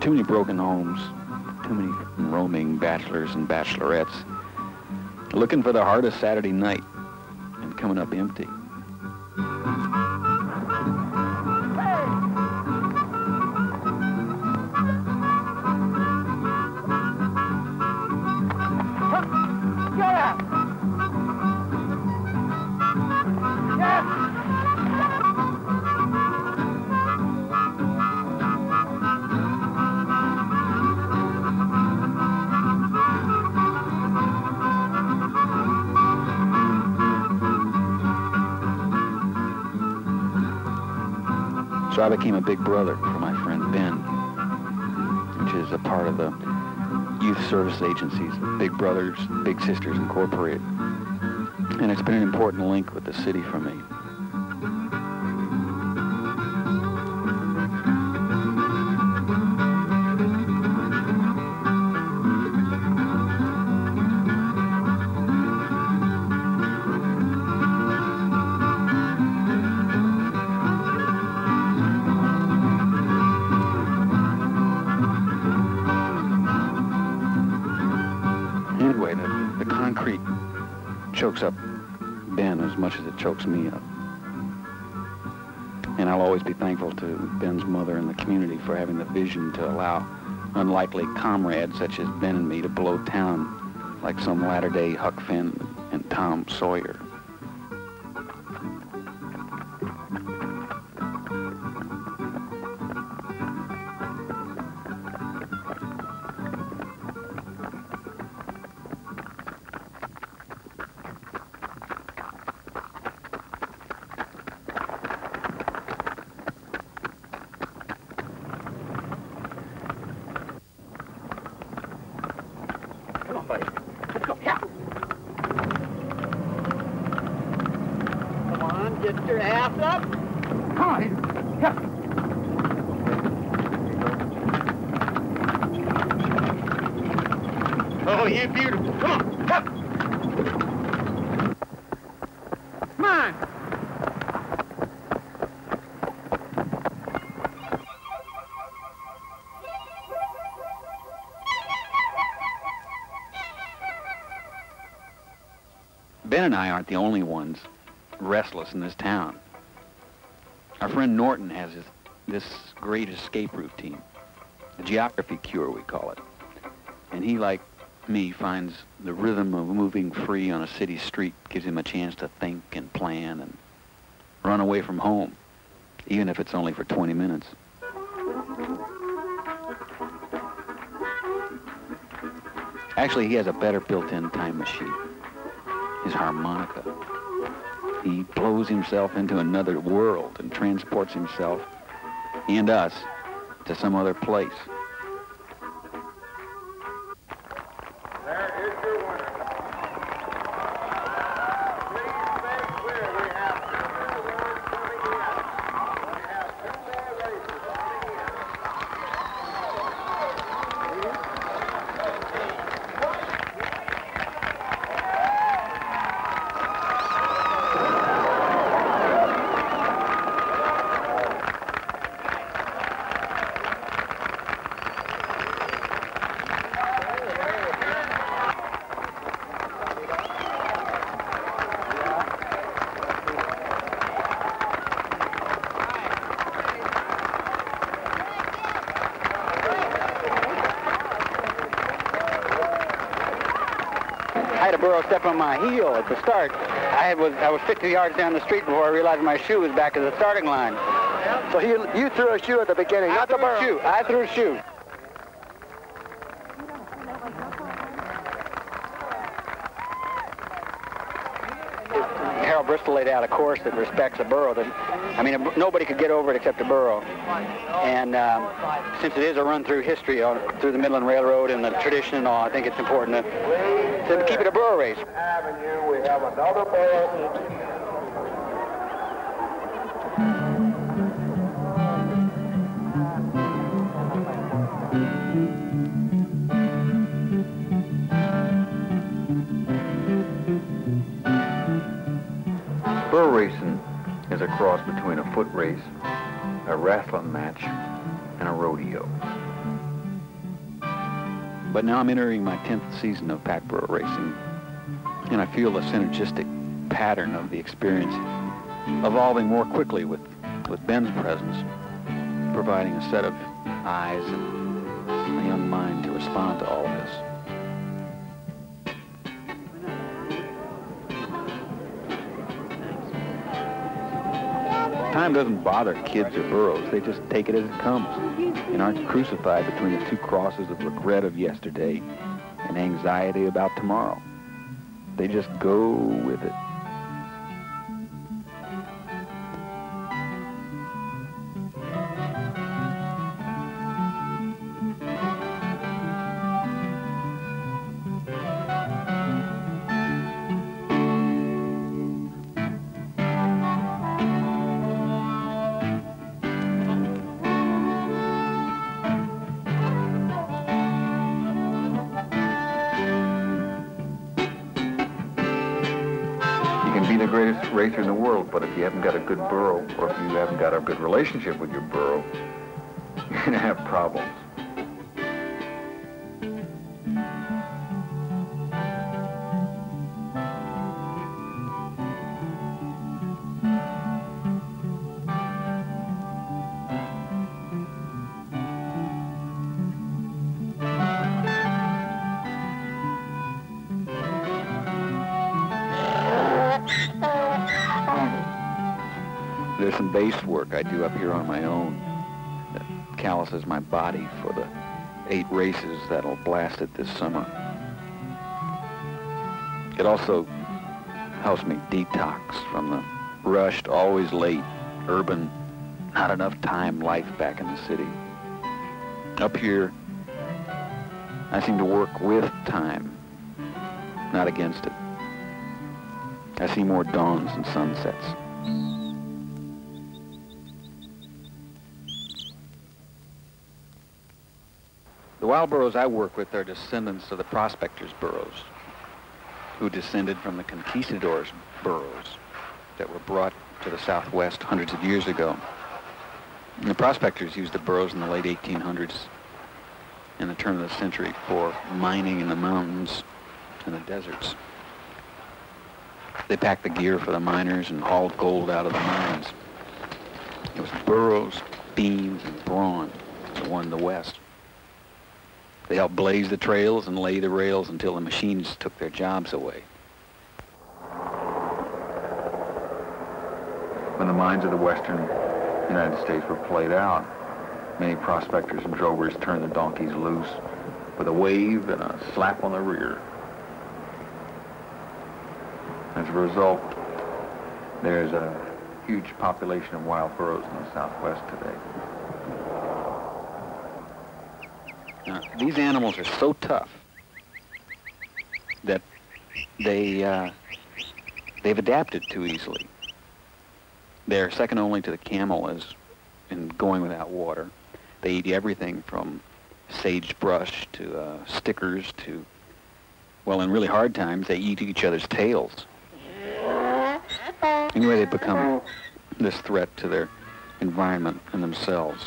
Too many broken homes, too many roaming bachelors and bachelorettes, looking for the hardest Saturday night and coming up empty. So I became a big brother for my friend Ben, which is a part of the youth service agencies, Big Brothers, Big Sisters Incorporated. And it's been an important link with the city for me. Anyway, the concrete chokes up Ben as much as it chokes me up. And I'll always be thankful to Ben's mother and the community for having the vision to allow unlikely comrades such as Ben and me to blow town like some latter-day Huck Finn and Tom Sawyer. Come on, buddy. Let's go. Yeah. Come on, get your ass up. Come on. Yeah. Oh, you're beautiful. Come on. Up. Come on. Ben and I aren't the only ones restless in this town. Our friend Norton has this great escape routine, a geography cure we call it. And he, like me, finds the rhythm of moving free on a city street gives him a chance to think and plan and run away from home, even if it's only for 20 minutes. Actually, he has a better built-in time machine. His harmonica. He blows himself into another world and transports himself and us to some other place. There is your winner. Please stay clear. We have 2 more winners coming in. We have 2 more races coming in. I had a burro step on my heel at the start. I was 50 yards down the street before I realized my shoe was back at the starting line. So you threw a shoe at the beginning, not the burro. I threw a shoe. Harold Bristol laid out a course that respects a burro. Nobody could get over it except a burro. And since it is a run through history through the Midland Railroad and the tradition and all, I think it's important to keep it a burro race. Avenue, we have another burro. Burro racing is a cross between a foot race, a wrestling match, and a rodeo. But now I'm entering my 10th season of pack burro racing, and I feel the synergistic pattern of the experience evolving more quickly with Ben's presence, providing a set of eyes and a young mind to respond to all of this. Time doesn't bother kids or burros. They just take it as it comes and aren't crucified between the two crosses of regret of yesterday and anxiety about tomorrow. They just go with it. Be the greatest racer in the world, but if you haven't got a good burro, or if you haven't got a good relationship with your burro, you're going to have problems. There's some base work I do up here on my own that calluses my body for the 8 races that'll blast it this summer. It also helps me detox from the rushed, always late, urban, not enough time life back in the city. Up here, I seem to work with time, not against it. I see more dawns and sunsets. The wild burros I work with are descendants of the prospectors' burros, who descended from the conquistadors' burros that were brought to the Southwest hundreds of years ago. And the prospectors used the burros in the late 1800s and the turn of the century for mining in the mountains and the deserts. They packed the gear for the miners and hauled gold out of the mines. It was burros, beans, and brawn that won the West. They helped blaze the trails and lay the rails until the machines took their jobs away. When the mines of the western United States were played out, many prospectors and drovers turned the donkeys loose with a wave and a slap on the rear. As a result, there's a huge population of wild burros in the Southwest today. Now, these animals are so tough that they've adapted too easily. They're second only to the camel as in going without water. They eat everything from sagebrush to stickers to, well, in really hard times, they eat each other's tails. Anyway, they become this threat to their environment and themselves.